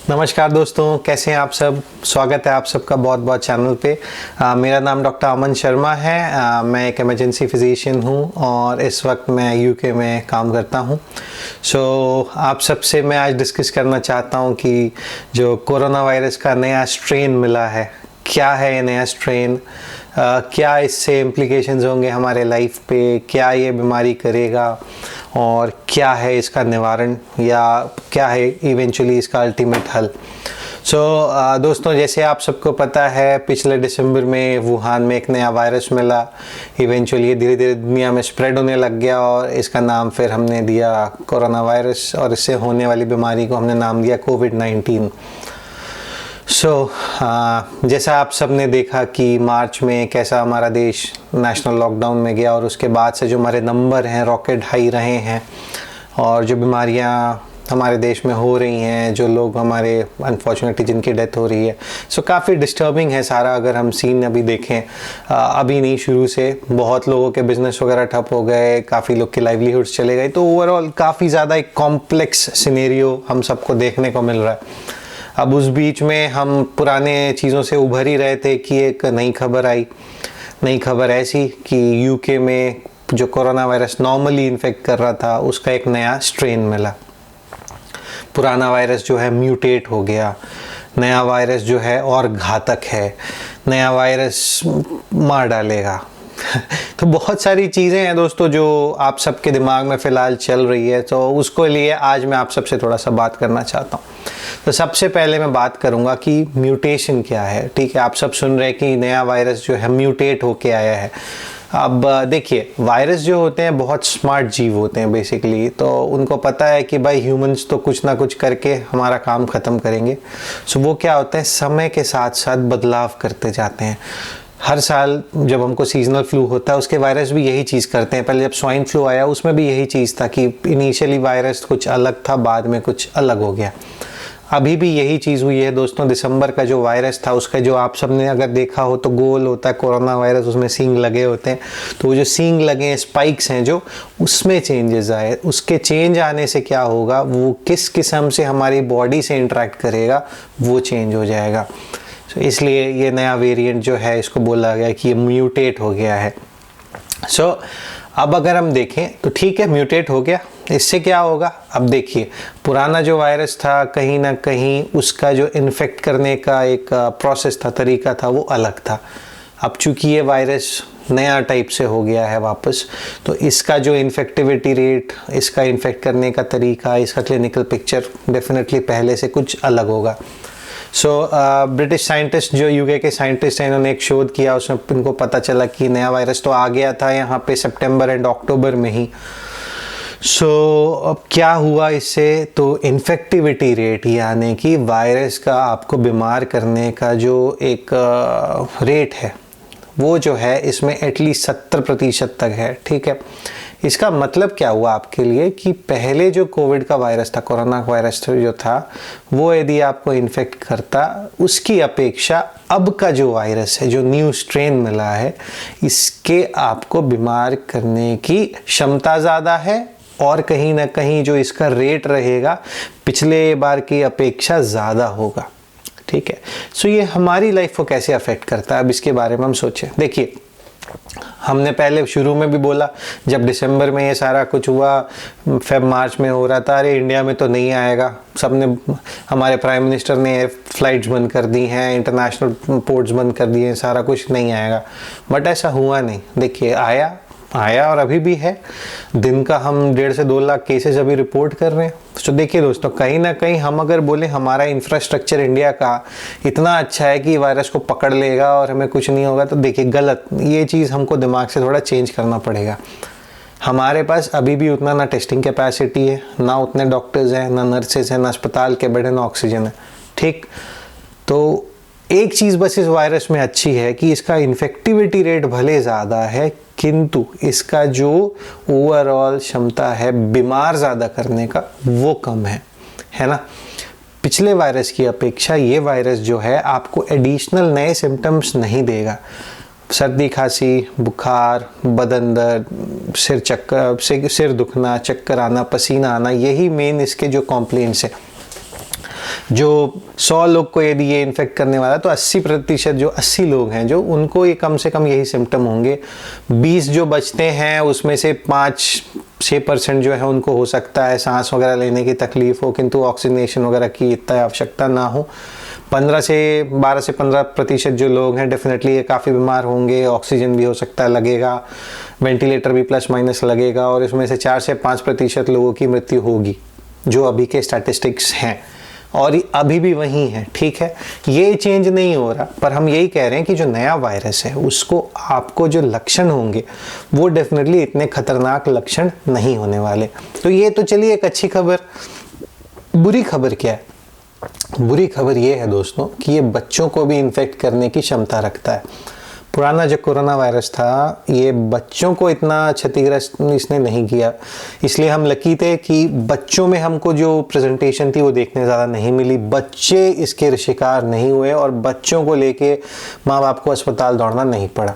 नमस्कार दोस्तों, कैसे हैं आप सब। स्वागत है आप सबका बहुत बहुत चैनल पे। मेरा नाम डॉक्टर अमन शर्मा है। मैं एक इमरजेंसी फिजिशियन हूँ और इस वक्त मैं यूके में काम करता हूँ। आप सबसे मैं आज डिस्कस करना चाहता हूँ कि जो कोरोना वायरस का नया स्ट्रेन मिला है, क्या है ये नया स्ट्रेन, क्या इससे इम्प्लीकेशंस होंगे हमारे लाइफ पे, क्या ये बीमारी करेगा और क्या है इसका निवारण या क्या है इवेंचुअली इसका अल्टीमेट हल। दोस्तों, जैसे आप सबको पता है, पिछले दिसंबर में वुहान में एक नया वायरस मिला। इवेंचुअली ये धीरे धीरे दुनिया में स्प्रेड होने लग गया और इसका नाम फिर हमने दिया कोरोना वायरस और इससे होने वाली बीमारी को हमने नाम दिया कोविड-19। जैसा आप सब ने देखा कि मार्च में कैसा हमारा देश नेशनल लॉकडाउन में गया और उसके बाद से जो हमारे नंबर हैं रॉकेट हाई रहे हैं और जो बीमारियां हमारे देश में हो रही हैं, जो लोग हमारे अनफॉर्चुनेटली जिनकी डेथ हो रही है, काफ़ी डिस्टर्बिंग है सारा। अगर हम सीन अभी देखें, अभी नहीं शुरू से बहुत लोगों के बिजनेस वगैरह ठप हो गए, काफ़ी लोग के लाइवलीहुड्स चले गए। तो ओवरऑल काफ़ी ज़्यादा एक कॉम्प्लेक्स सिनेरियो हम सबको देखने को मिल रहा है। अब उस बीच में हम पुराने चीज़ों से उभर ही रहे थे कि एक नई खबर आई। नई खबर ऐसी कि यूके में जो कोरोना वायरस नॉर्मली इन्फेक्ट कर रहा था उसका एक नया स्ट्रेन मिला। पुराना वायरस जो है म्यूटेट हो गया, नया वायरस जो है और घातक है, नया वायरस मार डालेगा। तो बहुत सारी चीज़ें हैं दोस्तों जो आप सबके दिमाग में फ़िलहाल चल रही है, तो उसको लिए आज मैं आप सबसे थोड़ा सा बात करना चाहता हूँ। तो सबसे पहले मैं बात करूँगा कि म्यूटेशन क्या है। ठीक है, आप सब सुन रहे हैं कि नया वायरस जो है म्यूटेट होके आया है। अब देखिए, वायरस जो होते हैं बहुत स्मार्ट जीव होते हैं बेसिकली, तो उनको पता है कि भाई ह्यूमंस तो कुछ ना कुछ करके हमारा काम ख़त्म करेंगे। वो क्या होता है, समय के साथ साथ बदलाव करते जाते हैं। हर साल जब हमको सीजनल फ्लू होता है उसके वायरस भी यही चीज़ करते हैं। पहले जब स्वाइन फ्लू आया उसमें भी यही चीज़ था कि इनिशियली वायरस कुछ अलग था, बाद में कुछ अलग हो गया। अभी भी यही चीज़ हुई है दोस्तों। दिसंबर का जो वायरस था उसका जो आप सबने अगर देखा हो तो गोल होता है कोरोना वायरस, उसमें सींग लगे होते हैं। तो वो जो सींग लगे हैं, स्पाइक्स हैं जो, उसमें चेंजेस आए। उसके चेंज आने से क्या होगा, वो किस किस्म से हमारी बॉडी से इंटरेक्ट करेगा वो चेंज हो जाएगा। इसलिए ये नया वेरिएंट जो है इसको बोला गया कि ये म्यूटेट हो गया है। अब अगर हम देखें तो ठीक है, म्यूटेट हो गया, इससे क्या होगा। अब देखिए, पुराना जो वायरस था कहीं ना कहीं उसका जो इन्फेक्ट करने का एक प्रोसेस था, तरीका था, वो अलग था। अब चूंकि ये वायरस नया टाइप से हो गया है वापस, तो इसका जो इन्फेक्टिविटी रेट, इसका इन्फेक्ट करने का तरीका, इसका क्लिनिकल पिक्चर डेफिनेटली पहले से कुछ अलग होगा। ब्रिटिश साइंटिस्ट जो यूके के साइंटिस्ट हैं, इन्होंने एक शोध किया, उसमें इनको पता चला कि नया वायरस तो आ गया था यहाँ पे सितंबर एंड अक्टूबर में ही। अब क्या हुआ इससे, तो इन्फेक्टिविटी रेट यानी कि वायरस का आपको बीमार करने का जो एक रेट है वो जो है इसमें एटलीस्ट 70% तक है। ठीक है, इसका मतलब क्या हुआ आपके लिए कि पहले जो कोविड का वायरस था, कोरोना वायरस जो था, वो यदि आपको इन्फेक्ट करता, उसकी अपेक्षा अब का जो वायरस है, जो न्यू स्ट्रेन मिला है, इसके आपको बीमार करने की क्षमता ज़्यादा है और कहीं ना कहीं जो इसका रेट रहेगा पिछले बार की अपेक्षा ज़्यादा होगा। ठीक है, ये हमारी लाइफ को कैसे अफेक्ट करता है, अब इसके बारे में हम सोचें। देखिए, हमने पहले शुरू में भी बोला, जब दिसंबर में ये सारा कुछ हुआ, मार्च में हो रहा था, अरे इंडिया में तो नहीं आएगा, सबने, हमारे प्राइम मिनिस्टर ने फ़्लाइट्स बंद कर दी हैं, इंटरनेशनल पोर्ट्स बंद कर दिए हैं, सारा कुछ नहीं आएगा। बट ऐसा हुआ नहीं। देखिए, आया और अभी भी है। दिन का हम 1.5 से 2 लाख केसेस अभी रिपोर्ट कर रहे हैं। तो देखिए दोस्तों, कहीं ना कहीं हम अगर बोले हमारा इंफ्रास्ट्रक्चर इंडिया का इतना अच्छा है कि वायरस को पकड़ लेगा और हमें कुछ नहीं होगा, तो देखिए गलत। ये चीज़ हमको दिमाग से थोड़ा चेंज करना पड़ेगा। हमारे पास अभी भी उतना ना टेस्टिंग कैपेसिटी है, ना उतने डॉक्टर्स हैं, ना नर्सेज हैं, ना अस्पताल के बेड है, ना ऑक्सीजन है। ठीक, तो एक चीज़ बस इस वायरस में अच्छी है कि इसका इन्फेक्टिविटी रेट भले ज़्यादा है, किंतु इसका जो ओवरऑल क्षमता है बीमार ज़्यादा करने का वो कम है ना। पिछले वायरस की अपेक्षा ये वायरस जो है आपको एडिशनल नए सिम्टम्स नहीं देगा। सर्दी खांसी, बुखार, बदन दर्द, सिर दुखना, चक्कर आना, पसीना आना, यही मेन इसके जो कॉम्प्लेंट्स है। जो 100 लोग को यदि ये इन्फेक्ट करने वाला तो 80% जो 80 लोग हैं जो उनको ये कम से कम यही सिम्टम होंगे। 20 जो बचते हैं उसमें से 5-6% जो है उनको हो सकता है सांस वगैरह लेने की तकलीफ हो, किंतु ऑक्सीजनेशन वगैरह की इतना आवश्यकता ना हो। 12 से 15% जो लोग हैं डेफिनेटली ये काफ़ी बीमार होंगे, ऑक्सीजन भी हो सकता है लगेगा, वेंटिलेटर भी प्लस माइनस लगेगा, और इसमें से 4 से 5% लोगों की मृत्यु होगी जो अभी के स्टैटिस्टिक्स हैं, और अभी भी वही है। ठीक है, ये चेंज नहीं हो रहा, पर हम यही कह रहे हैं कि जो नया वायरस है उसको आपको जो लक्षण होंगे वो डेफिनेटली इतने खतरनाक लक्षण नहीं होने वाले। तो ये तो चलिए एक अच्छी खबर। बुरी खबर क्या है? बुरी खबर ये है दोस्तों कि ये बच्चों को भी इन्फेक्ट करने की क्षमता रखता है। पुराना जो कोरोना वायरस था ये बच्चों को इतना क्षतिग्रस्त इसने नहीं किया, इसलिए हम लकी थे कि बच्चों में हमको जो प्रेजेंटेशन थी वो देखने ज़्यादा नहीं मिली, बच्चे इसके शिकार नहीं हुए और बच्चों को लेके माँ बाप को अस्पताल दौड़ना नहीं पड़ा।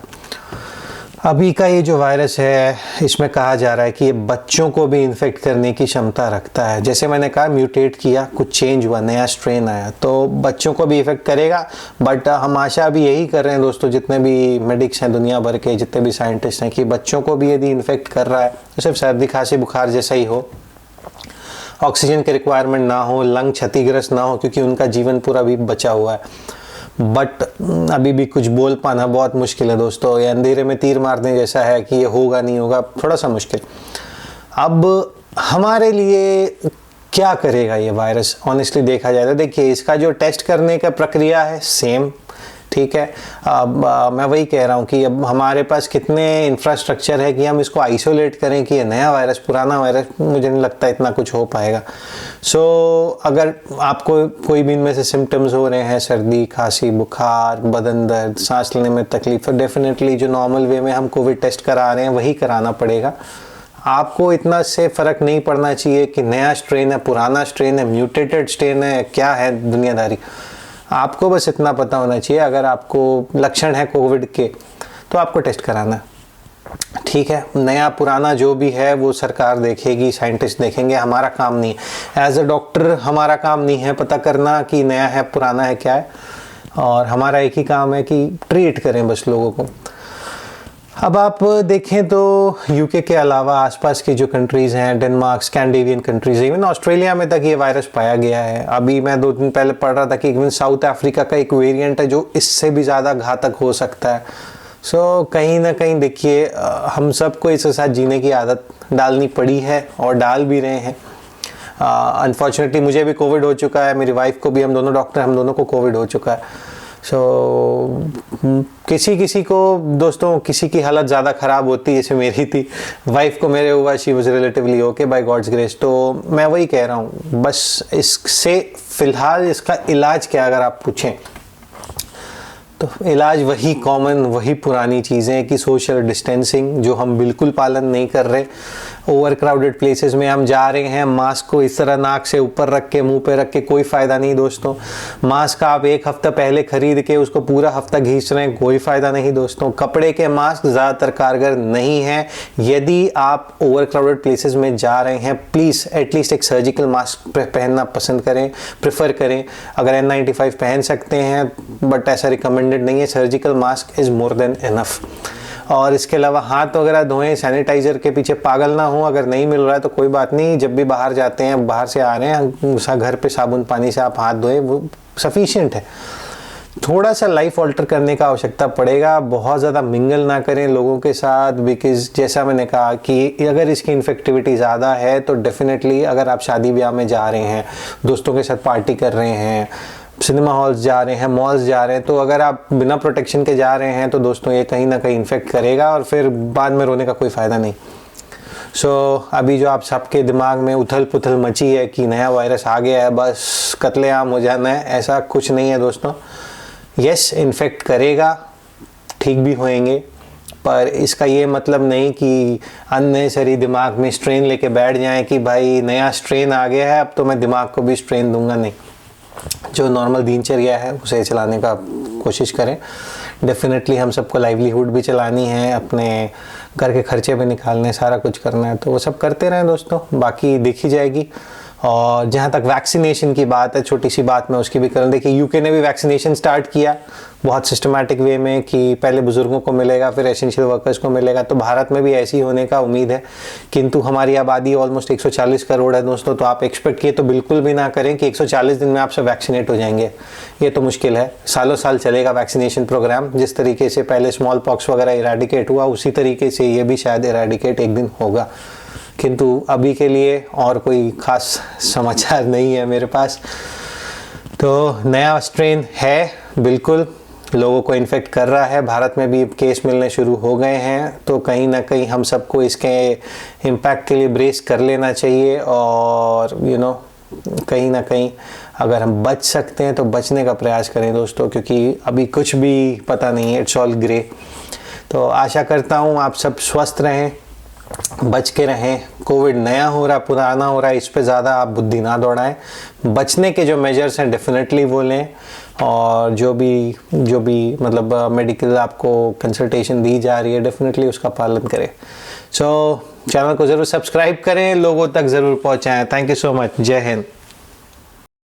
अभी का ये जो वायरस है इसमें कहा जा रहा है कि ये बच्चों को भी इन्फेक्ट करने की क्षमता रखता है। जैसे मैंने कहा म्यूटेट किया, कुछ चेंज हुआ, नया स्ट्रेन आया, तो बच्चों को भी इफेक्ट करेगा। बट हम आशा अभी यही कर रहे हैं दोस्तों, जितने भी मेडिक्स हैं दुनिया भर के, जितने भी साइंटिस्ट हैं, कि बच्चों को भी यदि इन्फेक्ट कर रहा है तो सिर्फ सर्दी खांसी बुखार जैसा ही हो, ऑक्सीजन की रिक्वायरमेंट ना हो, लंग क्षतिग्रस्त ना हो, क्योंकि उनका जीवन पूरा भी बचा हुआ है। बट अभी भी कुछ बोल पाना बहुत मुश्किल है दोस्तों, ये अंधेरे में तीर मारने जैसा है कि ये होगा नहीं होगा, थोड़ा सा मुश्किल। अब हमारे लिए क्या करेगा ये वायरस? ऑनेस्टली देखा जाए तो देखिए, इसका जो टेस्ट करने का प्रक्रिया है सेम, ठीक है। अब मैं वही कह रहा हूँ कि अब हमारे पास कितने इंफ्रास्ट्रक्चर है कि हम इसको आइसोलेट करें कि ये नया वायरस पुराना वायरस, मुझे नहीं लगता इतना कुछ हो पाएगा। सो अगर आपको कोई भी इनमें से सिम्टम्स हो रहे हैं, सर्दी खांसी बुखार बदन दर्द सांस लेने में तकलीफ, तो डेफिनेटली जो नॉर्मल वे में हम कोविड टेस्ट करा रहे हैं वही कराना पड़ेगा। आपको इतना से फ़र्क नहीं पड़ना चाहिए कि नया स्ट्रेन है पुराना स्ट्रेन है म्यूटेटेड स्ट्रेन है, क्या है दुनियादारी। आपको बस इतना पता होना चाहिए, अगर आपको लक्षण है कोविड के तो आपको टेस्ट कराना है, ठीक है। नया पुराना जो भी है वो सरकार देखेगी, साइंटिस्ट देखेंगे, हमारा काम नहीं है। एज अ डॉक्टर हमारा काम नहीं है पता करना कि नया है पुराना है क्या है, और हमारा एक ही काम है कि ट्रीट करें बस लोगों को। अब आप देखें तो यूके के अलावा आसपास की जो कंट्रीज़ हैं, Denmark, Scandinavian countries, even Australia में तक ये वायरस पाया गया है। अभी मैं 2 दिन पहले पढ़ रहा था कि इवन साउथ अफ्रीका का एक वेरिएंट है जो इससे भी ज़्यादा घातक हो सकता है। सो कहीं ना कहीं देखिए, हम सबको इसके साथ जीने की आदत डालनी पड़ी है और डाल भी रहे हैं। अनफॉर्चुनेटली मुझे भी कोविड हो चुका है, मेरी वाइफ को भी, हम दोनों डॉक्टर, हम दोनों को कोविड हो चुका है। किसी को दोस्तों किसी की हालत ज़्यादा ख़राब होती है, जैसे मेरी थी, वाइफ को मेरे हुआ, she was relatively okay by God's grace. तो मैं वही कह रहा हूँ, बस इससे फ़िलहाल इसका इलाज क्या अगर आप पूछें तो इलाज वही कॉमन, वही पुरानी चीज़ें कि सोशल डिस्टेंसिंग, जो हम बिल्कुल पालन नहीं कर रहे। ओवर क्राउडेड प्लेसेस में हम जा रहे हैं, मास्क को इस तरह नाक से ऊपर रख के मुंह पे रख के कोई फ़ायदा नहीं दोस्तों। मास्क आप 1 हफ्ता पहले खरीद के उसको पूरा हफ्ता घींच रहे हैं, कोई फ़ायदा नहीं दोस्तों। कपड़े के मास्क ज़्यादातर कारगर नहीं हैं। यदि आप ओवर क्राउडेड प्लेसेस में जा रहे हैं, प्लीज़ एटलीस्ट एक सर्जिकल मास्क पहनना पसंद करें, प्रेफर करें। अगर N95 पहन सकते हैं, बट ऐसा रिकमेंडेड नहीं है, surgical mask is more than enough. और इसके अलावा हाथ वगैरह धोएं, सैनिटाइज़र के पीछे पागल ना हो। अगर नहीं मिल रहा है तो कोई बात नहीं, जब भी बाहर जाते हैं, बाहर से आ रहे हैं, घर पे साबुन पानी से आप हाथ धोएं, वो सफिशिएंट है। थोड़ा सा लाइफ ऑल्टर करने का आवश्यकता पड़ेगा, बहुत ज़्यादा मिंगल ना करें लोगों के साथ, बिकॉज जैसा मैंने कहा कि अगर इसकी इन्फेक्टिविटी ज़्यादा है तो डेफिनेटली अगर आप शादी ब्याह में जा रहे हैं, दोस्तों के साथ पार्टी कर रहे हैं, सिनेमा हॉल्स जा रहे हैं, मॉल्स जा रहे हैं, तो अगर आप बिना प्रोटेक्शन के जा रहे हैं तो दोस्तों ये कहीं ना कहीं इन्फेक्ट करेगा और फिर बाद में रोने का कोई फ़ायदा नहीं। अभी जो आप सबके दिमाग में उथल पुथल मची है कि नया वायरस आ गया है, बस कत्लेआम हो जाना है, ऐसा कुछ नहीं है दोस्तों। यस, इन्फेक्ट करेगा, ठीक भी होएंगे, पर इसका ये मतलब नहीं कि अननेसेसरी दिमाग में स्ट्रेन लेके बैठ जाएं कि भाई नया स्ट्रेन आ गया है अब तो मैं दिमाग को भी स्ट्रेन दूंगा। नहीं, जो नॉर्मल दिनचर्या है उसे चलाने का कोशिश करें। डेफिनेटली हम सबको लाइवलीहुड भी चलानी है, अपने घर के खर्चे भी निकालने, सारा कुछ करना है, तो वो सब करते रहें दोस्तों। बाकी देखी जाएगी, और जहाँ तक वैक्सीनेशन की बात है, छोटी सी बात मैं उसकी भी करूँ। देखिए यूके ने भी वैक्सीनेशन स्टार्ट किया बहुत सिस्टमैटिक वे में कि पहले बुजुर्गों को मिलेगा फिर एसेंशियल वर्कर्स को मिलेगा, तो भारत में भी ऐसी होने का उम्मीद है। किंतु हमारी आबादी ऑलमोस्ट 140 करोड़ है दोस्तों, तो आप एक्सपेक्ट किए तो बिल्कुल भी ना करें कि 140 दिन में आप सब वैक्सीनेट हो जाएंगे, ये तो मुश्किल है। सालों साल चलेगा वैक्सीनेशन प्रोग्राम। जिस तरीके से पहले स्मॉल पॉक्स वगैरह इरेडिकेट हुआ उसी तरीके से ये भी शायद इरेडिकेट एक दिन होगा। किंतु अभी के लिए और कोई खास समाचार नहीं है मेरे पास। तो नया स्ट्रेन है, बिल्कुल लोगों को इन्फेक्ट कर रहा है, भारत में भी केस मिलने शुरू हो गए हैं, तो कहीं ना कहीं हम सबको इसके इम्पैक्ट के लिए ब्रेस कर लेना चाहिए। और कहीं ना कहीं अगर हम बच सकते हैं तो बचने का प्रयास करें दोस्तों, क्योंकि अभी कुछ भी पता नहीं है, इट्स ऑल ग्रे। तो आशा करता हूँ आप सब स्वस्थ रहें, बच के रहें। कोविड नया हो रहा पुराना हो रहा है, इस पे ज़्यादा आप बुद्धि ना दौड़ाएं। बचने के जो मेजर्स हैं डेफिनेटली वो लें, और जो भी मतलब मेडिकल आपको कंसल्टेशन दी जा रही है डेफिनेटली उसका पालन करें। सो चैनल को ज़रूर सब्सक्राइब करें, लोगों तक ज़रूर पहुंचाएं। Thank you so much. जय हिंद।